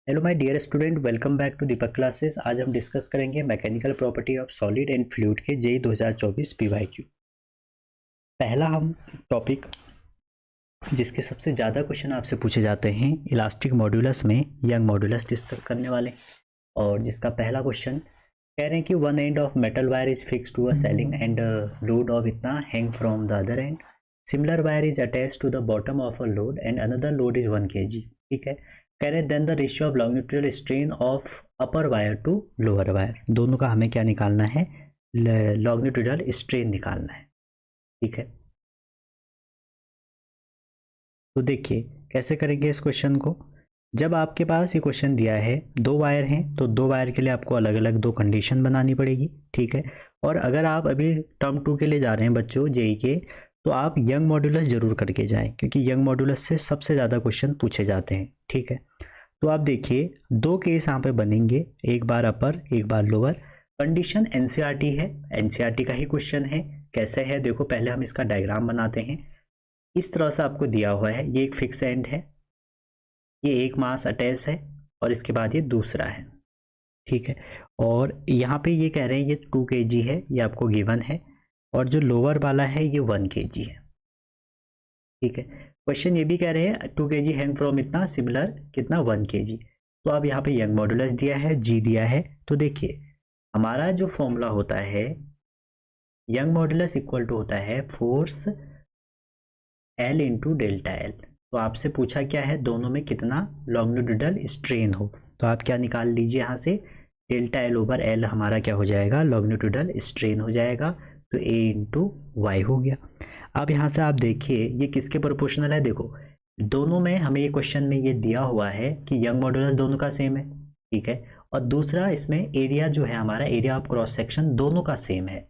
Hello my dear student, welcome back to Deepak classes. आज हम discuss करेंगे mechanical property of solid and fluid के JEE 2024 PYQ. पहला हम टॉपिक जिसके सबसे ज़्यादा क्वेश्चन आपसे पूछे जाते हैं इलास्टिक मॉड्यूलस में यंग मॉड्यूलस डिस्कस करने वाले, और जिसका पहला क्वेश्चन कह रहे हैं कि one end of metal wire is fix to a ceiling and load of इतना hang from the other end. Similar wire is attach to the bottom of a load and another load is 1 kg। ठीक है, कह रहे हैं then the ratio of longitudinal strain of upper wire to lower wire. दोनों का हमें क्या निकालना है? लॉन्गिट्यूडल स्ट्रेन निकालना है। ठीक है, तो देखिए कैसे करेंगे इस क्वेश्चन को। जब आपके पास ये क्वेश्चन दिया है, दो वायर हैं, तो दो वायर के लिए आपको अलग अलग दो कंडीशन बनानी पड़ेगी। ठीक है, और अगर आप अभी टर्म 2 के लिए जा रहे हैं बच्चों जेई के, तो आप यंग मॉड्यूलस जरूर करके जाएं, क्योंकि यंग मॉड्यूलस से सबसे ज़्यादा क्वेश्चन पूछे जाते हैं। ठीक है, तो आप देखिए दो केस यहाँ पे बनेंगे, एक बार अपर एक बार लोअर। कंडीशन एनसीईआरटी है, एनसीईआरटी का ही क्वेश्चन है। कैसे है देखो, पहले हम इसका डायग्राम बनाते हैं। इस तरह से आपको दिया हुआ है, ये एक फिक्स एंड है, ये एक मास अटैच है, और इसके बाद ये दूसरा है। ठीक है, और यहाँ पे ये कह रहे हैं ये 2 kg है, ये आपको गिवन है, और जो लोअर वाला है ये 1 kg है। ठीक है, क्वेश्चन ये भी कह रहे हैं 2 kg हैंग फ्रॉम इतना, सिमिलर कितना 1 kg। तो अब यहाँ पे यंग मॉड्यूलस दिया है, जी दिया है। तो देखिए हमारा जो फॉर्मूला होता है, यंग मॉड्यूलस इक्वल टू होता है force L into delta L. तो आपसे पूछा क्या है, दोनों में कितना लॉन्गिट्यूडल स्ट्रेन हो, तो आप क्या निकाल लीजिए यहाँ से, डेल्टा एल ओवर एल हमारा क्या हो जाएगा, लॉन्गिट्यूडल स्ट्रेन हो जाएगा। तो A इंटू वाई हो गया। अब यहाँ से आप देखिए ये किसके प्रोपोर्शनल है। देखो दोनों में हमें ये क्वेश्चन में ये दिया हुआ है कि यंग मॉड्यूलस दोनों का सेम है। ठीक है, और दूसरा इसमें एरिया जो है हमारा, एरिया ऑफ क्रॉस सेक्शन दोनों का सेम है।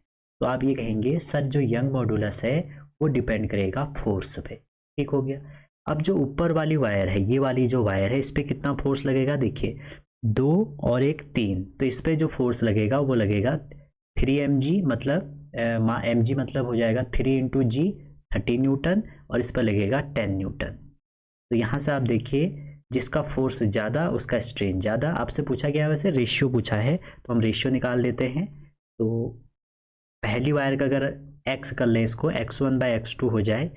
तो आप ये कहेंगे सर जो यंग मॉड्यूलस है वो डिपेंड करेगा फोर्स पे। ठीक हो गया। अब जो ऊपर वाली वायर है, ये वाली जो वायर है, इस पे कितना फोर्स लगेगा, देखिए 2 और 1 3, तो इस पे जो फोर्स लगेगा वो लगेगा 3 mg, मतलब mg मतलब हो जाएगा 3 इंटू जी 30 न्यूटन, और इस पर लगेगा 10 न्यूटन। तो यहाँ से आप देखिए जिसका फोर्स ज़्यादा उसका स्ट्रेन ज़्यादा। आपसे पूछा गया वैसे रेशियो पूछा है, तो हम रेशियो निकाल लेते हैं। तो पहली वायर का अगर x कर लें, इसको x1 बाई x2 हो जाए,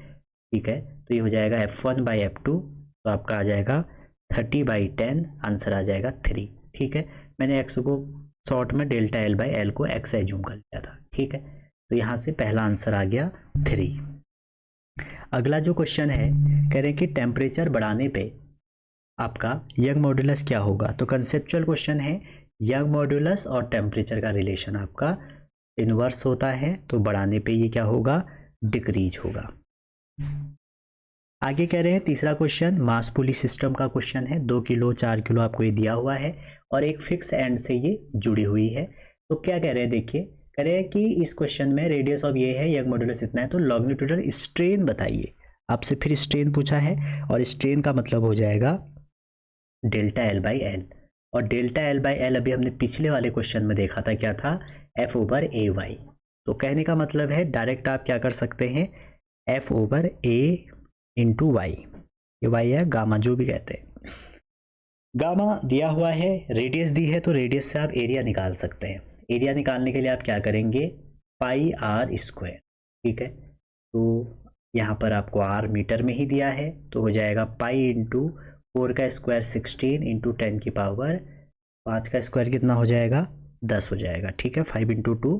ठीक है, तो ये हो जाएगा f1 बाई f2, तो आपका आ जाएगा 30/10, आंसर आ जाएगा 3। ठीक है, मैंने x को शॉर्ट में डेल्टा एल बाई एल को x एज्यूम कर लिया था। ठीक है, तो यहाँ से पहला आंसर आ गया 3। अगला जो क्वेश्चन है, कह रहे हैं कि टेम्परेचर बढ़ाने पे आपका यंग मॉड्यूलस क्या होगा। तो कंसेप्चुअल क्वेश्चन है, यंग मॉड्यूलस और टेम्परेचर का रिलेशन आपका इनवर्स होता है, तो बढ़ाने पे ये क्या होगा, डिक्रीज होगा। आगे कह रहे हैं तीसरा क्वेश्चन मास पुली सिस्टम का क्वेश्चन है। 2 किलो 4 किलो आपको ये दिया हुआ है, और एक फिक्स एंड से ये जुड़ी हुई है। तो क्या कह रहे हैं, देखिए कह रहे हैं कि इस क्वेश्चन में रेडियस ऑफ ये है, यंग मॉड्यूलस इतना है, तो लॉन्गिट्यूडल स्ट्रेन बताइए। आपसे फिर स्ट्रेन पूछा है, और स्ट्रेन का मतलब हो जाएगा डेल्टा एल बाई एल, और डेल्टा एल बाई एल अभी हमने पिछले वाले क्वेश्चन में देखा था, क्या था, एफ ओवर ए वाई। तो कहने का मतलब है डायरेक्ट आप क्या कर सकते हैं, एफ ओवर ए इंटू वाई, ये वाई है गामा जो भी कहते हैं। गामा दिया हुआ है, रेडियस दी है, तो रेडियस से आप एरिया निकाल सकते हैं। एरिया निकालने के लिए आप क्या करेंगे, पाई आर स्क्वायर। ठीक है, तो यहाँ पर आपको आर मीटर में ही दिया है, तो हो जाएगा पाई इंटू 4 का स्क्वायर 16 इंटू 10 की पावर 5 का स्क्वायर कितना हो जाएगा, 10 हो जाएगा। ठीक है, 5 इंटू 2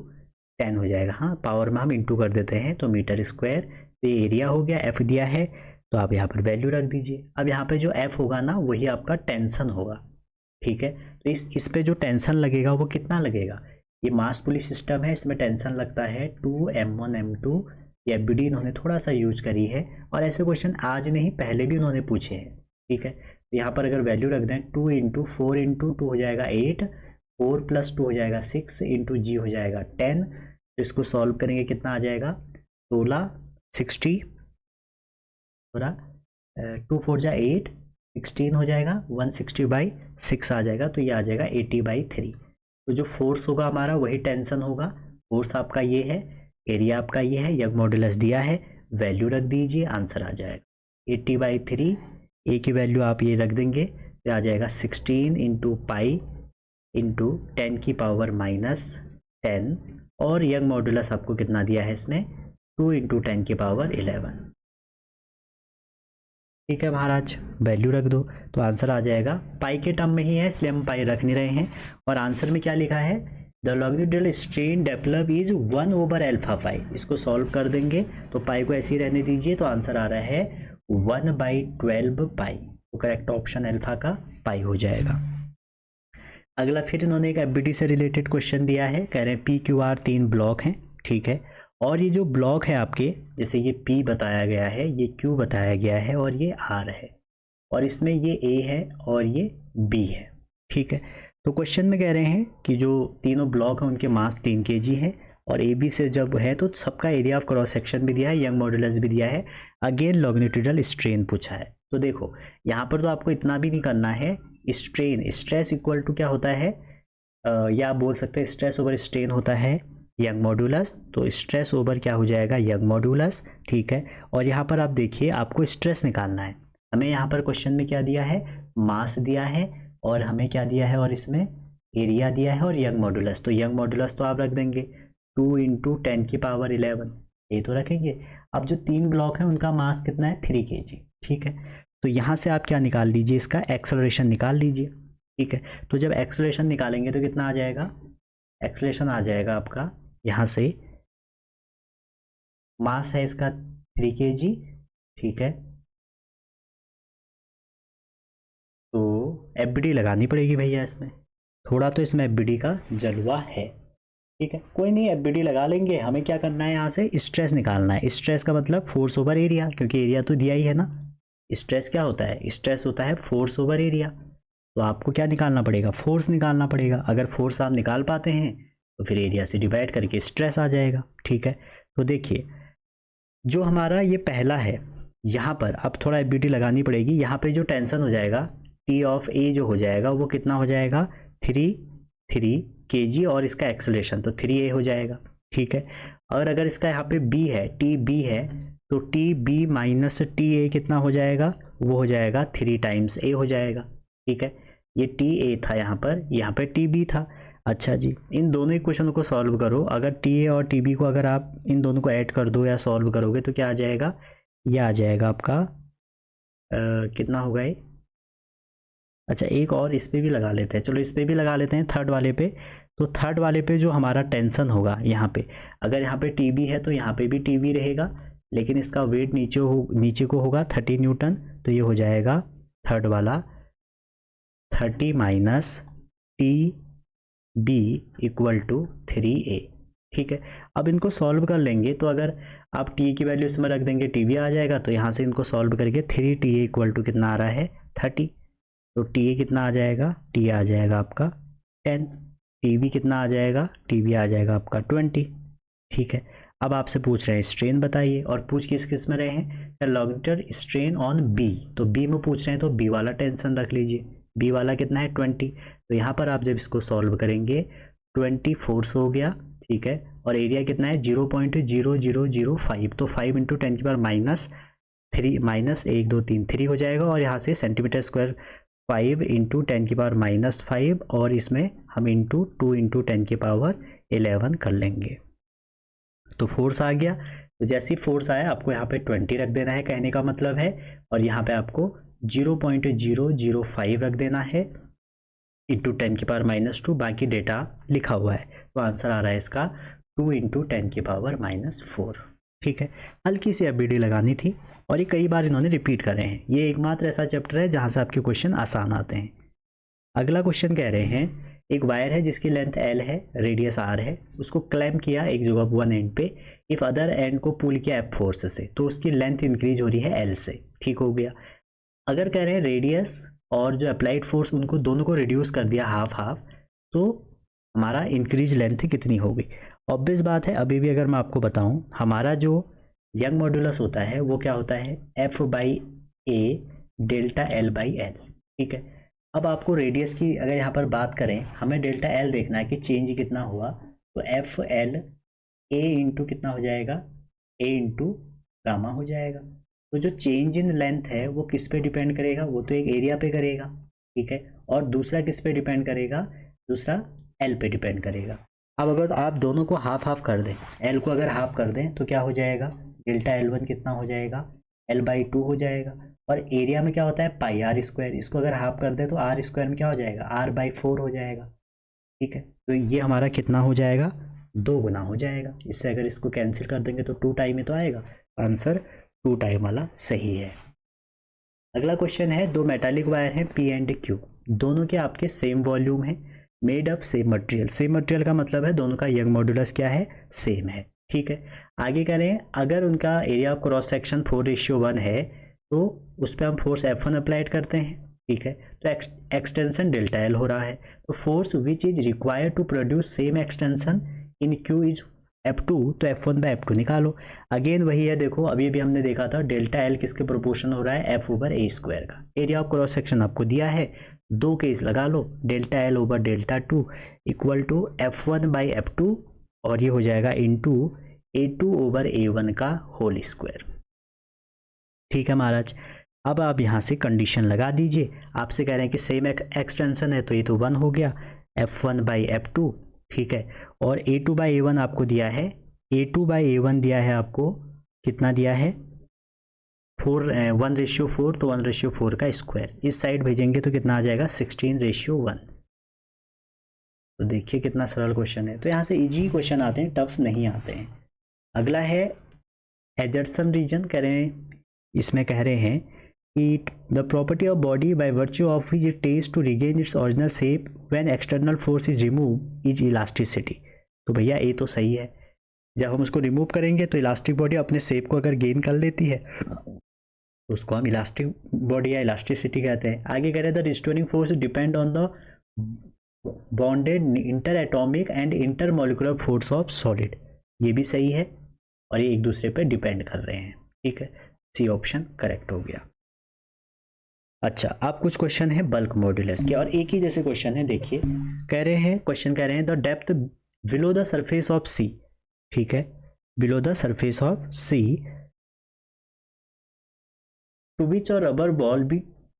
10 हो जाएगा। हाँ, पावर में हम इंटू कर देते हैं, तो मीटर स्क्वायर। तो ये एरिया हो गया, एफ दिया है, तो आप यहाँ पर वैल्यू रख दीजिए। अब यहाँ पे जो एफ होगा ना, वही आपका टेंशन होगा। ठीक है, तो इस पे जो टेंशन लगेगा वो कितना लगेगा, ये मास पुली सिस्टम है, इसमें टेंशन लगता है 2m1 m2। ये एफबीडी इन्होंने थोड़ा सा यूज करी है, और ऐसे क्वेश्चन आज नहीं पहले भी उन्होंने पूछे हैं। ठीक है, तो यहाँ पर अगर वैल्यू रख दें 2 इंटू 4 इंटू 2 हो जाएगा 8, 4 प्लस 2 हो जाएगा 6 इंटू जी हो जाएगा 10। तो इसको सॉल्व करेंगे कितना आ जाएगा, 16 60 थोड़ा 2 4 जा 8 16 हो जाएगा, 160/6 आ जाएगा, तो ये आ जाएगा 80/3। तो जो फोर्स होगा हमारा वही टेंशन होगा। फोर्स आपका ये है, एरिया आपका ये है, यंग मॉड्यूलस दिया है, वैल्यू रख दीजिए, आंसर आ जाएगा 80/3। ए की वैल्यू आप ये रख देंगे तो आ जाएगा 16 इंटू पाई इंटू 10⁻⁻10 और यंग मॉड्यूलस आपको कितना दिया है इसमें 2 इंटू 10⁻11। ठीक है महाराज, वैल्यू रख दो तो आंसर आ जाएगा। पाई के टर्म में ही है इसलिए हम पाई रख नहीं रहे हैं। और आंसर में क्या लिखा है, the longitudinal strain develop is 1/α5। इसको सॉल्व कर देंगे तो पाई को ऐसे ही रहने दीजिए, तो आंसर आ रहा है 1/12 पाई। तो करेक्ट ऑप्शन अल्फा का पाई हो जाएगा। अगला फिर इन्होंने एक एफबीडी से रिलेटेड क्वेश्चन दिया है, कह रहे हैं PQR 3 ब्लॉक हैं, ठीक है, और ये जो ब्लॉक है आपके, जैसे ये P बताया गया है, ये Q बताया गया है और ये R है, और इसमें ये A है और ये B है, ठीक है। तो क्वेश्चन में कह रहे हैं कि जो तीनों ब्लॉक हैं उनके मास 3 kg है और AB से जब है तो सबका एरिया ऑफ क्रॉस सेक्शन भी दिया है, यंग मॉड्यूलस भी दिया है, अगेन लॉन्गिट्यूडल स्ट्रेन पूछा है। तो देखो यहाँ पर तो आपको इतना भी नहीं करना है, स्ट्रेन स्ट्रेस इक्वल टू क्या होता है, या आप बोल सकते हैं स्ट्रेस ओवर स्ट्रेन होता है यंग मॉड्यूलस, तो स्ट्रेस ओवर क्या हो जाएगा यंग मॉड्यूलस, ठीक है। और यहाँ पर आप देखिए आपको स्ट्रेस निकालना है, हमें यहाँ पर क्वेश्चन में क्या दिया है, मास दिया है और हमें क्या दिया है, और इसमें एरिया दिया है और यंग मॉड्यूलस। तो यंग मॉड्यूलस तो आप रख देंगे 2 इंटू 10⁻11, ये तो रखेंगे। अब जो 3 ब्लॉक हैं उनका मास कितना है 3 kg, ठीक है। तो यहाँ से आप क्या निकाल लीजिए, इसका एक्सेलरेशन निकाल लीजिए, ठीक है। तो जब एक्सेलरेशन निकालेंगे तो कितना आ जाएगा, एक्सेलरेशन आ जाएगा आपका यहाँ से, मास है इसका 3 kg, ठीक है। तो एफबीडी लगानी पड़ेगी भैया इसमें, थोड़ा तो इसमें एफबीडी का जलवा है, ठीक है। कोई नहीं, एफबीडी लगा लेंगे। हमें क्या करना है, यहाँ से स्ट्रेस निकालना है। स्ट्रेस का मतलब फोर्स ओवर एरिया, क्योंकि एरिया तो दिया ही है ना। स्ट्रेस क्या होता है, स्ट्रेस होता है फोर्स ओवर एरिया। तो आपको क्या निकालना पड़ेगा, फोर्स निकालना पड़ेगा। अगर फोर्स आप निकाल पाते हैं तो फिर एरिया से डिवाइड करके स्ट्रेस आ जाएगा, ठीक है। तो देखिए जो हमारा ये पहला है, यहाँ पर अब थोड़ा एफबीडी लगानी पड़ेगी। यहाँ पे जो टेंशन हो जाएगा T ऑफ A जो हो जाएगा वो कितना हो जाएगा 3 kg और इसका एक्सेलरेशन तो 3A हो जाएगा, ठीक है। और अगर इसका यहाँ पे B है, TB है, तो TB माइनस TA कितना हो जाएगा, वो हो जाएगा 3 टाइम्स A हो जाएगा, ठीक है। ये TA था यहाँ पे TB था। अच्छा जी, इन दोनों इक्वेशन को सॉल्व करो। अगर TA और TB को अगर आप इन दोनों को ऐड कर दो या सॉल्व करोगे तो क्या आ जाएगा, ये आ जाएगा आपका कितना होगा ये, अच्छा एक और इस पे भी लगा लेते हैं, चलो इस पे भी लगा लेते हैं थर्ड वाले पे। तो थर्ड वाले पे जो हमारा टेंशन होगा यहाँ पे, अगर यहाँ पे TB है तो यहाँ पे भी TB रहेगा, लेकिन इसका वेट नीचे को होगा 30 न्यूटन, तो ये हो जाएगा थर्ड वाला 30 minus TB equal to 3A, ठीक है। अब इनको सॉल्व कर लेंगे तो अगर आप T की वैल्यू इसमें रख देंगे TB आ जाएगा, तो यहाँ से इनको सॉल्व करके 3TA इक्वल टू कितना आ रहा है 30, तो TA कितना आ जाएगा, TA आ जाएगा आपका 10, TB कितना आ जाएगा, TB आ जाएगा आपका 20, ठीक है। अब आपसे पूछ रहे हैं स्ट्रेन बताइए, और पूछ किस में रहे हैं, लॉन्गिट्यूडल स्ट्रेन ऑन B, तो B में पूछ रहे हैं तो B वाला टेंशन रख लीजिए। B वाला कितना है 20, तो यहाँ पर आप जब इसको सॉल्व करेंगे 20 फोर्स हो गया, ठीक है। और एरिया कितना है 0.0005, तो 5 इंटू 10 की पावर -3 माइनस 1 2 3 3 हो जाएगा, और यहाँ से सेंटीमीटर स्क्वायर 5 इंटू 10 की पावर -5, और इसमें हम इंटू 2 इंटू 10 की पावर 11 कर लेंगे, तो फोर्स आ गया। तो जैसे ही फोर्स आया आपको यहाँ पे 20 रख देना है, कहने का मतलब है, और यहाँ पे आपको 0.005 रख देना है इंटू 10 की पावर -2, बाकी डेटा लिखा हुआ है। तो आंसर आ रहा है इसका 2 इंटू 10 की पावर -4, ठीक है। हल्की सी एफबीडी लगानी थी, और ये कई बार इन्होंने रिपीट कर रहे हैं। ये एकमात्र ऐसा चैप्टर है जहाँ से आपके क्वेश्चन आसान आते हैं। अगला क्वेश्चन कह रहे हैं, एक वायर है जिसकी लेंथ L है, रेडियस R है, उसको क्लैम्प किया एक जगह वन एंड पे, इफ अदर एंड को पुल किया F फोर्स से, तो उसकी लेंथ इंक्रीज हो रही है L से, ठीक हो गया। अगर कह रहे हैं रेडियस और जो अप्लाइड फोर्स उनको दोनों को रिड्यूस कर दिया हाफ हाफ, तो हमारा इंक्रीज लेंथ कितनी होगी। ऑब्वियस बात है, अभी भी अगर मैं आपको बताऊं, हमारा जो यंग मॉड्यूलस होता है वो क्या होता है F/A डेल्टा L/L, ठीक है। अब आपको रेडियस की अगर यहाँ पर बात करें, हमें डेल्टा L देखना है कि चेंज कितना हुआ, तो FL A इंटू कितना हो जाएगा, A इंटू गामा हो जाएगा। तो जो चेंज इन लेंथ है वो किस पे डिपेंड करेगा, वो तो एक एरिया पे करेगा, ठीक है, और दूसरा किस पे डिपेंड करेगा, दूसरा एल पे डिपेंड करेगा। अब अगर आप दोनों को हाफ हाफ कर दें, एल को अगर हाफ कर दें तो क्या हो जाएगा, डेल्टा L1 कितना हो जाएगा, L/2 हो जाएगा। और एरिया में क्या होता है, पाई आर स्क्वायर, इसको अगर हाफ कर दें तो आर स्क्वायर में क्या हो जाएगा, R/4 हो जाएगा। ठीक है, तो ये हमारा कितना हो जाएगा, 2 गुना हो जाएगा। इससे अगर इसको कैंसिल कर देंगे तो 2 टाइम में तो आएगा, आंसर 2 टाइम वाला सही है। अगला क्वेश्चन है, दो मेटालिक वायर हैं P एंड Q, दोनों के आपके सेम वॉल्यूम है, made up same material. Same material का मतलब है दोनों का यंग मॉड्यूलस क्या है, सेम है। ठीक है, आगे करें, अगर उनका एरिया ऑफ क्रॉस सेक्शन 4:1 है तो उस पर हम फोर्स F1 अप्लाइड करते हैं। ठीक है, तो एक्सटेंशन डेल्टा एल हो रहा है, तो force which is required to produce same extension in Q is F2, तो F1/F2 निकालो। अगेन वही है, देखो अभी भी हमने देखा था डेल्टा एल किसके प्रोपोर्शन हो रहा है, F/A² का। एरिया ऑफ क्रॉस सेक्शन आपको दिया है, 2 केस लगा लो, डेल्टा L/डेल्टा2 इक्वल टू F1/F2, और ये हो जाएगा इंटू A2/A1 का होल स्क्वायर। ठीक है महाराज, अब आप यहाँ से कंडीशन लगा दीजिए। आपसे कह रहे हैं कि सेम एक्सटेंशन है तो ये तो 1 हो गया, F1/F2। ठीक है, और A2/A1 आपको दिया है, A2/A1 दिया है आपको, कितना दिया है, 1:4, तो 1:4 का स्क्वायर, इस साइड भेजेंगे तो कितना आ जाएगा, 16:1। तो देखिए कितना सरल क्वेश्चन है। तो यहाँ से इजी क्वेश्चन आते हैं, टफ नहीं आते हैं। अगला है एजर्सन रीजन, कह रहे हैं, इसमें कह रहे हैं कि the property of body by virtue of which it tends to regain its original shape when external force is remove is elasticity. तो भैया ये तो सही है, जब हम उसको रिमूव करेंगे तो इलास्टिक बॉडी अपने शेप को अगर गेन कर लेती है तो उसको हम इलास्टिक बॉडी या इलास्टिसिटी कहते हैं। आगे कह रहे हैं the restoring force depend on the bonded inter atomic and inter molecular force of solid. ये भी सही है, और ये एक दूसरे पर डिपेंड कर रहे हैं। ठीक है, सी ऑप्शन करेक्ट हो गया। अच्छा, अब कुछ क्वेश्चन है बल्क मॉड्यूलस के, और एक ही जैसे क्वेश्चन है। देखिए कह रहे हैं, क्वेश्चन कह रहे हैं the depth below the surface of sea, ठीक है, below the surface of sea to which और rubber ball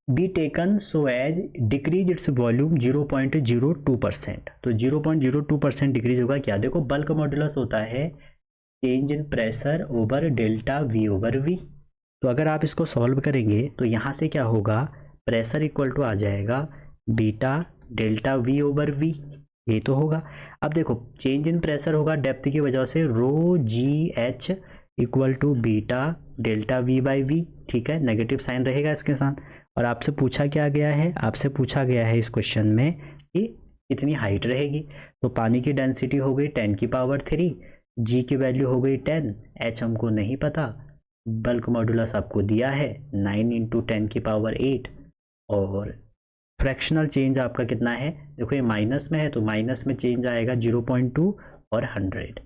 be taken so as decrease its volume 0.02%। तो 0.02% डिक्रीज होगा क्या, देखो बल्क मॉड्यूलस होता है change in pressure over delta V/V। तो अगर आप इसको सॉल्व करेंगे तो यहाँ से क्या होगा, प्रेशर इक्वल टू आ जाएगा बीटा डेल्टा V/V, ये तो होगा। अब देखो चेंज इन प्रेशर होगा डेप्थ की वजह से, ρGH equal to beta delta V/V। ठीक है, नेगेटिव साइन रहेगा इसके साथ। और आपसे पूछा क्या गया है, आपसे पूछा गया है इस क्वेश्चन में कि कितनी हाइट रहेगी। तो पानी की डेंसिटी हो गई 10⁻3, G की वैल्यू हो गई 10, H हमको नहीं पता, बल्क मॉड्यूलस आपको दिया है 9 × 10⁸, और फ्रैक्शनल चेंज आपका कितना है, देखो ये माइनस में है तो माइनस में चेंज आएगा 0.2 और 100।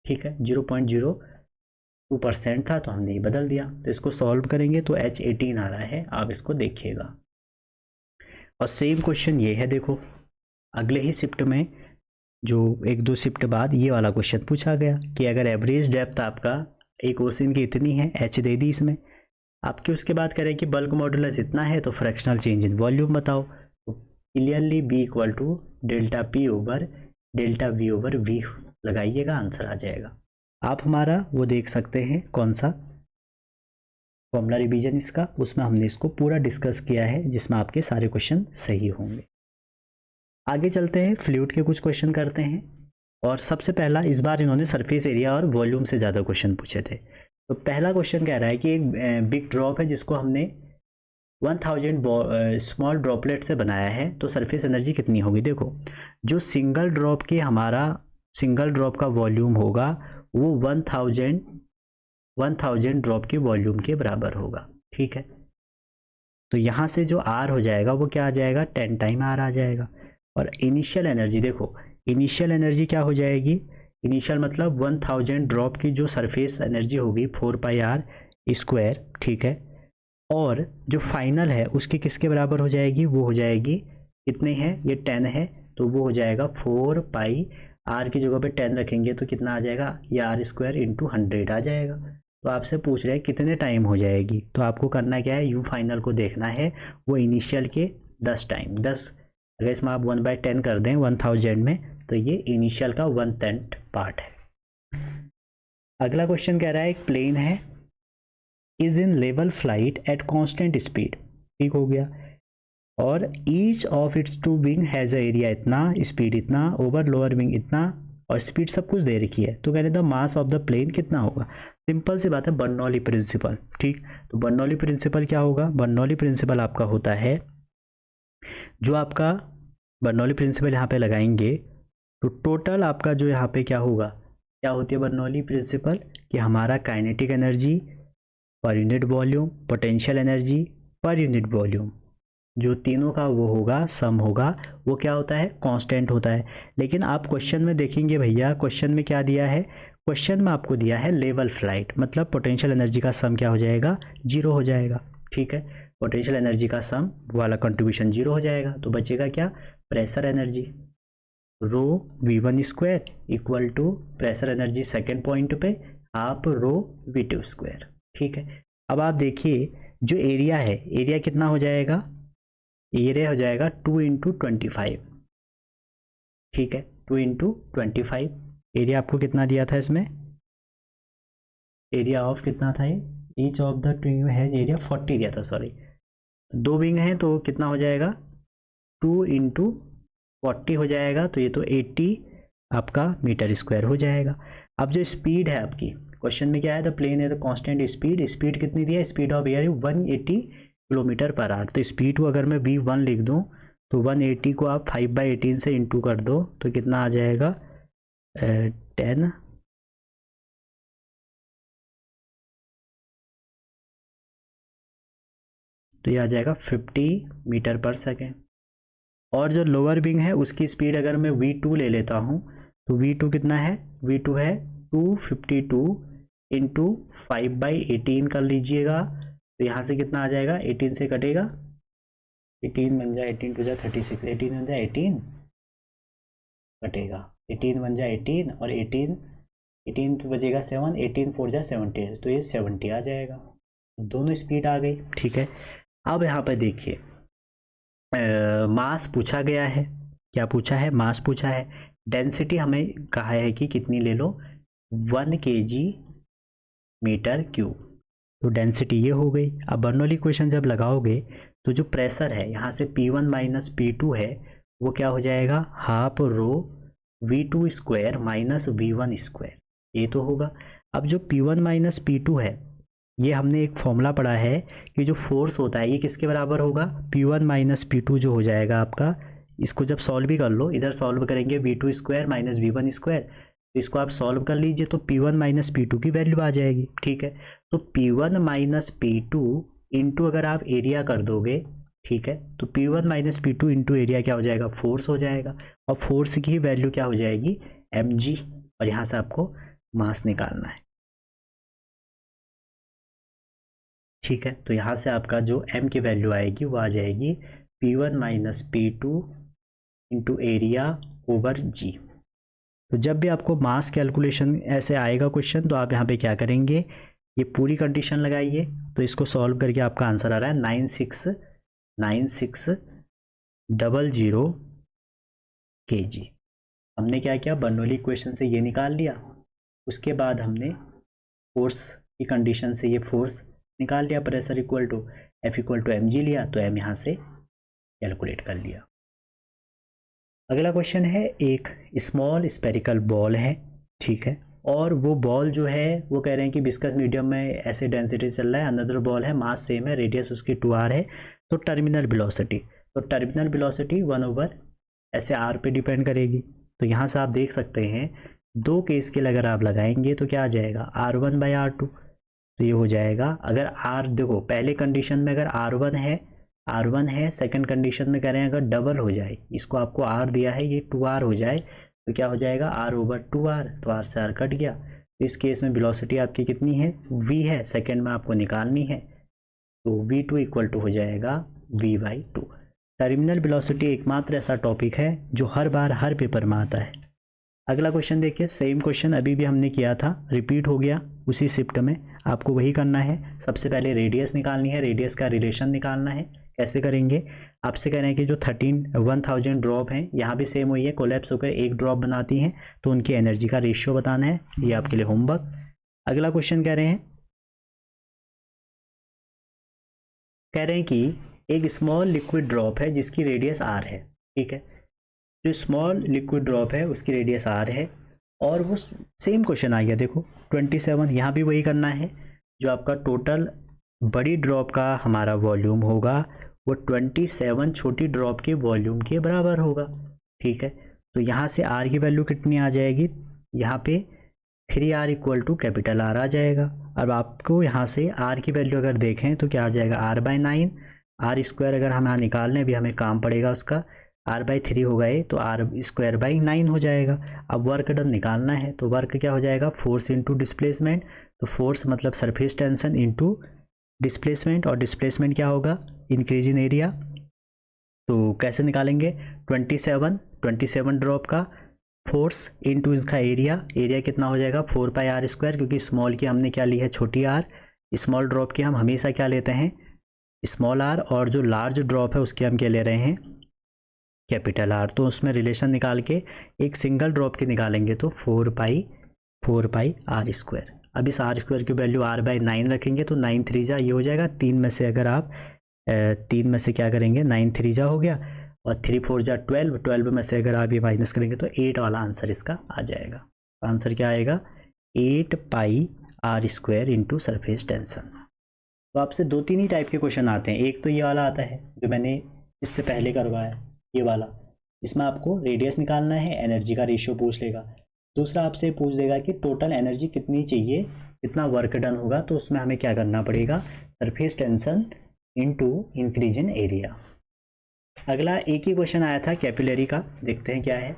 ठीक है, 0.02% था तो हमने ये बदल दिया। तो इसको सॉल्व करेंगे तो H18 आ रहा है, आप इसको देखिएगा। और सेम क्वेश्चन ये है, देखो अगले ही शिफ्ट में जो 1-2 शिफ्ट बाद ये वाला क्वेश्चन पूछा गया कि अगर एवरेज डेप्थ आपका एक ओशन की इतनी है, H दे दी इसमें आपके, उसके बाद करें कि बल्क मॉड्यूलस इतना है तो फ्रैक्शनल चेंज इन वॉल्यूम बताओ। तो clearly B equal to delta P/डेल्टा V/V लगाइएगा, आंसर आ जाएगा। आप हमारा वो देख सकते हैं कौन सा फॉर्मूला रिवीजन इसका, उसमें हमने इसको पूरा डिस्कस किया है, जिसमें आपके सारे क्वेश्चन सही होंगे। आगे चलते हैं, फ्लूइड के कुछ क्वेश्चन करते हैं। और सबसे पहला, इस बार इन्होंने सरफेस एरिया और वॉल्यूम से ज़्यादा क्वेश्चन पूछे थे। तो पहला क्वेश्चन कह रहा है कि एक बिग ड्रॉप है जिसको हमने 1000 स्मॉल ड्रॉपलेट से बनाया है, तो सरफेस एनर्जी कितनी होगी। देखो जो सिंगल ड्रॉप का वॉल्यूम होगा वो 1000 ड्रॉप के वॉल्यूम के बराबर होगा। ठीक है, तो यहाँ से जो R हो जाएगा वो क्या आ जाएगा, 10 टाइम R आ जाएगा। और इनिशियल एनर्जी, देखो इनिशियल एनर्जी क्या हो जाएगी, इनिशियल मतलब 1000 ड्रॉप की जो सरफेस एनर्जी होगी 4πr²। ठीक है, और जो फाइनल है उसकी किसके बराबर हो जाएगी, वो हो जाएगी, कितने हैं ये 10 है, तो वो हो जाएगा 4π, R की जगह पे 10 रखेंगे तो कितना आ जाएगा, ये R² × 100 आ जाएगा। तो आपसे पूछ रहे हैं कितने टाइम हो जाएगी, तो आपको करना क्या है, यू फाइनल को देखना है वो इनिशियल के 10 टाइम, 10 अगर इसमें आप 1/10 कर दें 1000 में, तो ये इनिशियल का 1/10 पार्ट है। अगला क्वेश्चन कह रहा है एक प्लेन है, is in level flight at constant speed, ठीक हो गया, और each of its two wing has a area इतना, स्पीड इतना, ओवर लोअर विंग इतना, और स्पीड सब कुछ दे रखी है, तो कह रहे the mass of the plane कितना होगा। सिंपल सी बात है, बर्नौली प्रिंसिपल, ठीक। तो बर्नौली प्रिंसिपल क्या होगा, बर्नौली प्रिंसिपल आपका होता है, जो आपका बर्नौली प्रिंसिपल यहाँ पे लगाएंगे तो टोटल आपका जो यहाँ पे क्या होगा, क्या होती है बर्नौली प्रिंसिपल, कि हमारा kinetic energy per unit volume, potential energy per unit volume, जो तीनों का वो होगा सम होगा, वो क्या होता है, कांस्टेंट होता है। लेकिन आप क्वेश्चन में देखेंगे भैया, क्वेश्चन में क्या दिया है, क्वेश्चन में आपको दिया है लेवल फ्लाइट, मतलब पोटेंशियल एनर्जी का सम क्या हो जाएगा, 0 हो जाएगा, ठीक है। पोटेंशियल एनर्जी का सम वाला कंट्रीब्यूशन 0 हो जाएगा, तो बचेगा क्या, pressure energy, rho v1² equal to pressure energy second point पे हाफ रो v2², ठीक है। अब आप देखिए जो एरिया है, एरिया कितना हो जाएगा, एरिया हो जाएगा 2 × 25, ठीक है, 2 × 25। एरिया आपको कितना दिया था इसमें, एरिया ऑफ कितना था, ये ईच ऑफ द विंग है एरिया 40 दिया था, सॉरी, 2 विंग हैं तो कितना हो जाएगा, 2 × 40 हो जाएगा, तो ये तो 80 आपका मीटर स्क्वायर हो जाएगा। अब जो स्पीड है आपकी, क्वेश्चन में क्या है, द प्लेन है द कांस्टेंट स्पीड, स्पीड कितनी दी है, speed of air 180 kilometre per hour, तो स्पीड को अगर मैं v1 लिख दूं तो 180 को आप 5/18 से इंटू कर दो, तो कितना आ जाएगा 10, तो ये आ जाएगा 50 मीटर पर सेकेंड। और जो लोअर विंग है उसकी स्पीड अगर मैं v2 ले लेता हूँ, तो v2 कितना है, v2 है 252 इंटू 5/18 कर लीजिएगा, तो यहाँ से कितना आ जाएगा, 18 से कटेगा, 18 बन जाए 18 टू जा 36, 18 बन जाए 18 कटेगा, 18 बन जाए 18 और 18 तो बचेगा 7, 18 4 जा 70, तो ये 70 आ जाएगा, दोनों स्पीड आ गई, ठीक है। अब यहाँ पर देखिए मास पूछा गया है, क्या पूछा है, मास पूछा है, डेंसिटी हमें कहा है कि कितनी ले लो, 1 kg मीटर क्यूब, तो डेंसिटी ये हो गई। अब बर्नौली इक्वेशन जब लगाओगे तो जो प्रेशर है यहाँ से P1 माइनस P2 है, वो क्या हो जाएगा, half rho v2² minus v1², ये तो होगा। अब जो P1 माइनस P2 है, ये हमने एक फॉर्मूला पढ़ा है कि जो फोर्स होता है ये किसके बराबर होगा, P1 माइनस P2 जो हो जाएगा आपका, इसको जब सॉल्व भी कर लो, इधर सॉल्व करेंगे v2² माइनस v1², तो इसको आप सॉल्व कर लीजिए तो P1 माइनस P2 की वैल्यू आ जाएगी, ठीक है। तो P1 माइनस P2 इंटू अगर आप एरिया कर दोगे, ठीक है, तो P1 minus P2 into area क्या हो जाएगा, फोर्स हो जाएगा, और फोर्स की वैल्यू क्या हो जाएगी, mg, और यहाँ से आपको मास निकालना है, ठीक है। तो यहाँ से आपका जो m की वैल्यू आएगी वो आ जाएगी P1 minus P2 into area over g। तो जब भी आपको मास कैलकुलेशन ऐसे आएगा क्वेश्चन, तो आप यहाँ पे क्या करेंगे, ये पूरी कंडीशन लगाइए, तो इसको सॉल्व करके आपका आंसर आ रहा है 9600 kg। हमने क्या किया, बर्नौली इक्वेशन से ये निकाल लिया, उसके बाद हमने फोर्स की कंडीशन से ये फोर्स निकाल लिया, pressure equal to F equal to mg लिया, तो m यहाँ से कैलकुलेट कर लिया। अगला क्वेश्चन है, एक स्मॉल स्पेरिकल बॉल है, ठीक है, और वो बॉल जो है वो कह रहे हैं कि विस्कस मीडियम में ऐसे डेंसिटी चल रहा है, अनदर बॉल है, मास सेम है, रेडियस उसकी 2r है, तो टर्मिनल वेलोसिटी, तो टर्मिनल वेलोसिटी 1/, ऐसे r पे डिपेंड करेगी। तो यहाँ से आप देख सकते हैं दो केस के लिए अगर आप लगाएंगे तो क्या आ जाएगा, r1/r2, तो ये हो जाएगा, अगर r देखो पहले कंडीशन में अगर r1 है, सेकंड कंडीशन में कह रहे हैं अगर डबल हो जाए, इसको आपको r दिया है, ये 2r हो जाए, तो क्या हो जाएगा, r/2r, तो r से r कट गया। तो इस केस में वेलोसिटी आपकी कितनी है, v है, सेकंड में आपको निकालनी है, तो v2 इक्वल टू हो जाएगा v/2। टर्मिनल वेलोसिटी एकमात्र ऐसा टॉपिक है जो हर बार हर पेपर में आता है। अगला क्वेश्चन देखिए, सेम क्वेश्चन अभी भी हमने किया था, रिपीट हो गया उसी शिफ्ट में। आपको वही करना है। सबसे पहले रेडियस निकालनी है, रेडियस का रिलेशन निकालना है। कैसे करेंगे, आपसे कह रहे हैं कि जो 1000 ड्रॉप हैं यहाँ भी सेम हुई है, कोलैप्स होकर एक ड्रॉप बनाती हैं, तो उनकी एनर्जी का रेशियो बताना है। ये आपके लिए होमवर्क। अगला क्वेश्चन कह रहे हैं कि एक स्मॉल लिक्विड ड्रॉप है जिसकी रेडियस आर है, ठीक है। जो स्मॉल लिक्विड ड्रॉप है उसकी रेडियस आर है, और वो सेम क्वेश्चन आ गया, देखो 27, यहाँ भी वही करना है। जो आपका टोटल बड़ी ड्रॉप का हमारा वॉल्यूम होगा वो 27 छोटी ड्रॉप के वॉल्यूम के बराबर होगा, ठीक है। तो यहाँ से आर की वैल्यू कितनी आ जाएगी, यहाँ पे 3r equal to capital R आ जाएगा। अब आपको यहाँ से आर की वैल्यू अगर देखें तो क्या आ जाएगा, r/9, आर स्क्वायर अगर हम यहाँ निकाल लें, अभी हमें काम पड़ेगा उसका, r/3 होगा ये, तो r²/9 हो जाएगा। अब वर्क डन निकालना है, तो वर्क क्या हो जाएगा, फोर्स इंटू डिस्प्लेसमेंट। तो फोर्स मतलब सरफेस टेंशन इंटू डिस्प्लेसमेंट, और डिस्प्लेसमेंट क्या होगा, इंक्रीज इन एरिया। तो कैसे निकालेंगे, 27 ड्रॉप का फोर्स इंटू इसका एरिया, एरिया कितना हो जाएगा 4πr², क्योंकि स्मॉल की हमने क्या ली है, छोटी आर। स्मॉल ड्रॉप की हम हमेशा क्या लेते हैं, स्मॉल आर, और जो लार्ज ड्रॉप है उसके हम क्या ले रहे हैं, कैपिटल आर। तो उसमें रिलेशन निकाल के एक सिंगल ड्रॉप की निकालेंगे तो 4πr²। अब इस r² की वैल्यू r/9 रखेंगे तो 9 3 जा ये हो जाएगा, 3 में से अगर आप 3 में से क्या करेंगे, 9 3 जा हो गया, और 3 4 जा 12, 12 में से अगर आप ये माइनस करेंगे तो 8 वाला आंसर इसका आ जाएगा। आंसर क्या आएगा, 8πr² इंटू सरफेस टेंशन। तो आपसे 2-3 ही टाइप के क्वेश्चन आते हैं। एक तो ये वाला आता है जो मैंने इससे पहले करवाया, ये वाला, इसमें आपको रेडियस निकालना है, एनर्जी का रेशियो पूछ लेगा। दूसरा आपसे पूछ देगा कि टोटल एनर्जी कितनी चाहिए, कितना वर्क डन होगा, तो उसमें हमें क्या करना पड़ेगा, surface tension into increase in area. अगला एक ही क्वेश्चन आया था कैपिलरी का, देखते हैं क्या है।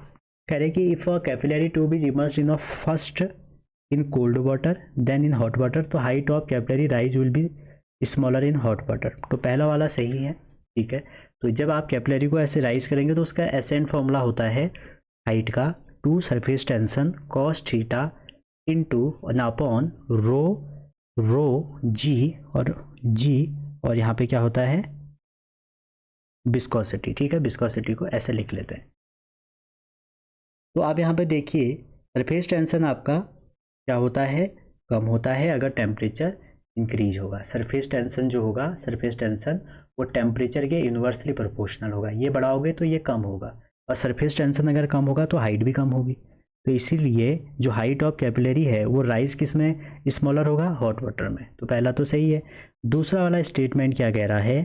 कह रहे कि if a capillary tube is immersed in first in cold water then in hot water, तो height of capillary rise will be smaller in hot water. तो पहला वाला सही है, ठीक है। तो जब आप कैपिलरी को ऐसे राइज करेंगे तो उसका एसेंट फॉर्मूला होता है हाइट का 2 surface tension cos theta into upon rho g, और यहाँ पे क्या होता है, विस्कोसिटी, ठीक है। विस्कोसिटी को ऐसे लिख लेते हैं। तो आप यहाँ पे देखिए सरफेस टेंशन आपका क्या होता है, कम होता है अगर टेम्परेचर इंक्रीज होगा। सरफेस टेंशन जो होगा, सरफेस टेंशन वो टेम्परेचर के इन्वर्सली प्रोपोर्शनल होगा। ये बढ़ाओगे तो ये कम होगा, और सरफेस टेंशन अगर कम होगा तो हाइट भी कम होगी। तो इसीलिए जो हाइट ऑफ कैपिलरी है वो राइज किस में स्मॉलर होगा, हॉट वाटर में। तो पहला तो सही है। दूसरा वाला स्टेटमेंट क्या कह रहा है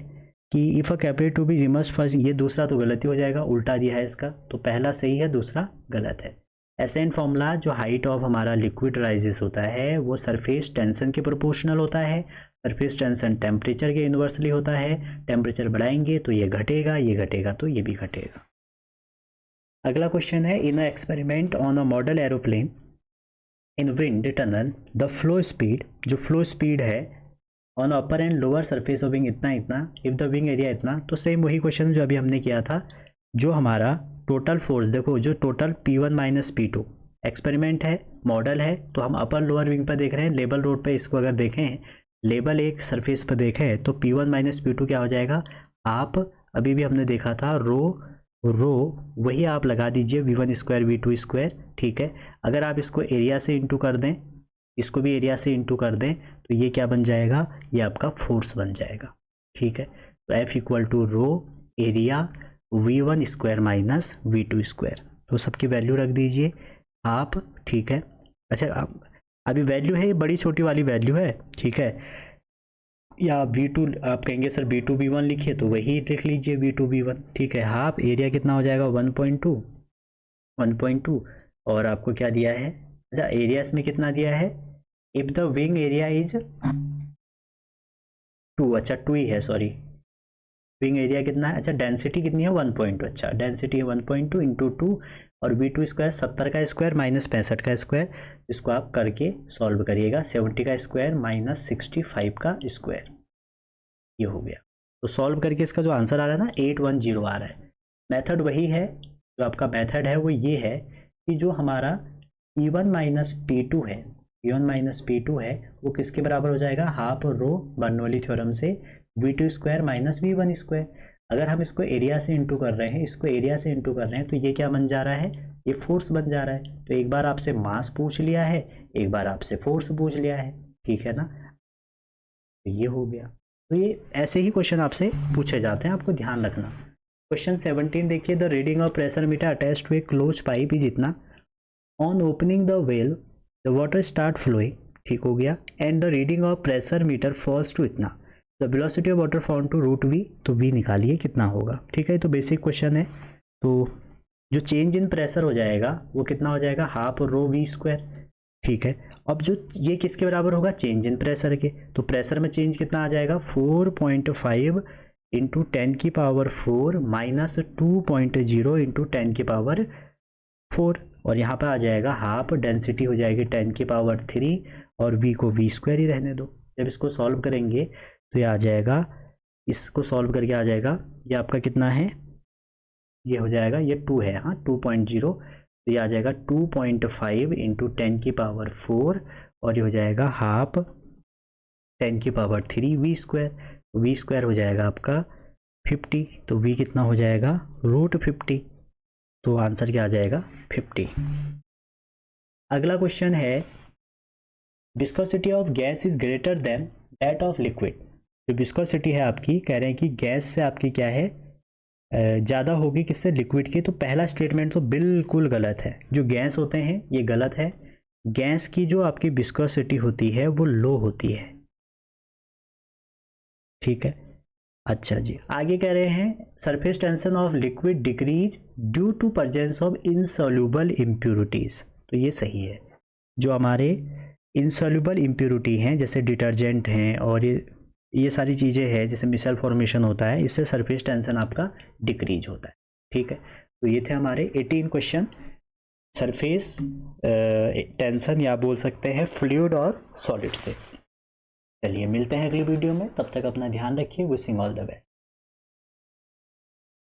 कि if a capillary to be immersed first, ये दूसरा तो गलती हो जाएगा, उल्टा दिया है इसका, तो पहला सही है, दूसरा गलत है। एसेंट फॉर्मूला, जो हाइट ऑफ हमारा लिक्विड राइजेस होता है वो सरफेस टेंशन के प्रोपोर्शनल होता है। सरफेस टेंशन टेम्परेचर के इन्वर्सली होता है। टेम्परेचर बढ़ाएंगे तो ये घटेगा, ये घटेगा तो ये भी घटेगा। अगला क्वेश्चन है, in a experiment on a model aeroplane in wind tunnel the flow speed, जो फ्लो स्पीड है on upper and lower surface of wing इतना इफ द विंग एरिया इतना। तो सेम वही क्वेश्चन जो अभी हमने किया था। जो हमारा टोटल फोर्स, देखो जो total P1 minus P2 experiment है, मॉडल है, तो हम अपर लोअर विंग पर देख रहे हैं। लेबल रोड पे इसको अगर देखें, लेबल एक सरफेस पर देखें तो P1 माइनस P2 क्या हो जाएगा, आप अभी भी हमने देखा था रो वही आप लगा दीजिए V1² V2², ठीक है। अगर आप इसको एरिया से इंटू कर दें, इसको भी एरिया से इंटू कर दें, तो ये क्या बन जाएगा, ये आपका फोर्स बन जाएगा, ठीक है। तो F equal to rho area V1² minus V2²। तो सबकी वैल्यू रख दीजिए आप, ठीक है। अच्छा, आप अभी वैल्यू है, ये बड़ी छोटी वाली वैल्यू है, ठीक है। या V2 आप कहेंगे सर V2 V1 लिखिए, तो वही लिख लीजिए V2 V1, ठीक है। हाफ एरिया कितना हो जाएगा 1.2, और आपको क्या दिया है, अच्छा एरिया इसमें कितना दिया है, if the wing area is 2, अच्छा 2 ही है, सॉरी विंग एरिया कितना है, अच्छा डेंसिटी कितनी है 1.2, अच्छा डेंसिटी है 1.2 इंटू 2, और V2² 70 का स्क्वायर माइनस 65 का स्क्वायर, इसको आप करके सॉल्व करिएगा। 70 का स्क्वायर माइनस 65 का स्क्वायर, ये हो गया। तो सॉल्व करके इसका जो आंसर आ रहा है ना 810 आ रहा है। मेथड वही है, जो आपका मेथड है वो ये है कि जो हमारा P1 माइनस P2 है P1 माइनस P2 है वो किसके बराबर हो जाएगा, हाफ रो बर्नौली थ्योरम से V2 square minus V1 square. अगर हम इसको एरिया से इंटू कर रहे हैं, इसको एरिया से इंटू कर रहे हैं, तो ये क्या बन जा रहा है, ये फोर्स बन जा रहा है। तो एक बार आपसे मास पूछ लिया है, एक बार आपसे फोर्स पूछ लिया है, ठीक है ना। तो ये हो गया। तो ये ऐसे ही क्वेश्चन आपसे पूछे जाते हैं, आपको ध्यान रखना। क्वेश्चन 17 देखिए, the reading of pressure meter attach to a close pipe is इतना, on opening the valve the water start flowing, ठीक हो गया, and the reading of pressure meter falls to इतना, the velocity of water found to root v, तो v निकालिए कितना होगा, ठीक है। तो बेसिक क्वेश्चन है। तो जो चेंज इन प्रेशर हो जाएगा वो कितना हो जाएगा, हाफ रो वी स्क्वायर, ठीक है। अब जो ये किसके बराबर होगा, चेंज इन प्रेशर के, तो प्रेशर में चेंज कितना आ जाएगा, 4.5 इंटू 10 की पावर 4 माइनस 2.0 इंटू 10 की पावर 4, और यहाँ पर आ जाएगा हाफ, डेंसिटी हो जाएगी 10 की पावर 3 और v को v स्क्वायर ही रहने दो। जब इसको सॉल्व करेंगे तो ये आ जाएगा, इसको सॉल्व करके आ जाएगा, ये आपका कितना है, ये हो जाएगा, ये 2 है, हाँ 2.0, तो ये आ जाएगा 2.5 इंटू 10 की पावर 4 और ये हो जाएगा हाफ 10 की power 3 V square, V square हो जाएगा आपका 50, तो वी कितना हो जाएगा, √50, तो आंसर क्या आ जाएगा, 50। अगला क्वेश्चन है, viscosity of gas is greater than that of liquid. जो विस्कोसिटी है आपकी, कह रहे हैं कि गैस से आपकी क्या है, ज़्यादा होगी किससे, लिक्विड की। तो पहला स्टेटमेंट तो बिल्कुल गलत है, जो गैस होते हैं ये गलत है। गैस की जो आपकी विस्कोसिटी होती है वो लो होती है, ठीक है। अच्छा जी, आगे कह रहे हैं, surface tension of liquid decrease due to presence of insoluble impurities, तो ये सही है। जो हमारे इनसॉल्युबल इम्प्यूरिटी हैं, जैसे डिटर्जेंट हैं और ये सारी चीज़ें हैं, जैसे मिसल फॉर्मेशन होता है, इससे सरफेस टेंशन आपका डिक्रीज होता है, ठीक है। तो ये थे हमारे 18 क्वेश्चन सरफेस टेंशन या बोल सकते हैं फ्लूइड और सॉलिड से। चलिए मिलते हैं अगली वीडियो में, तब तक अपना ध्यान रखिए। Wishing all the best.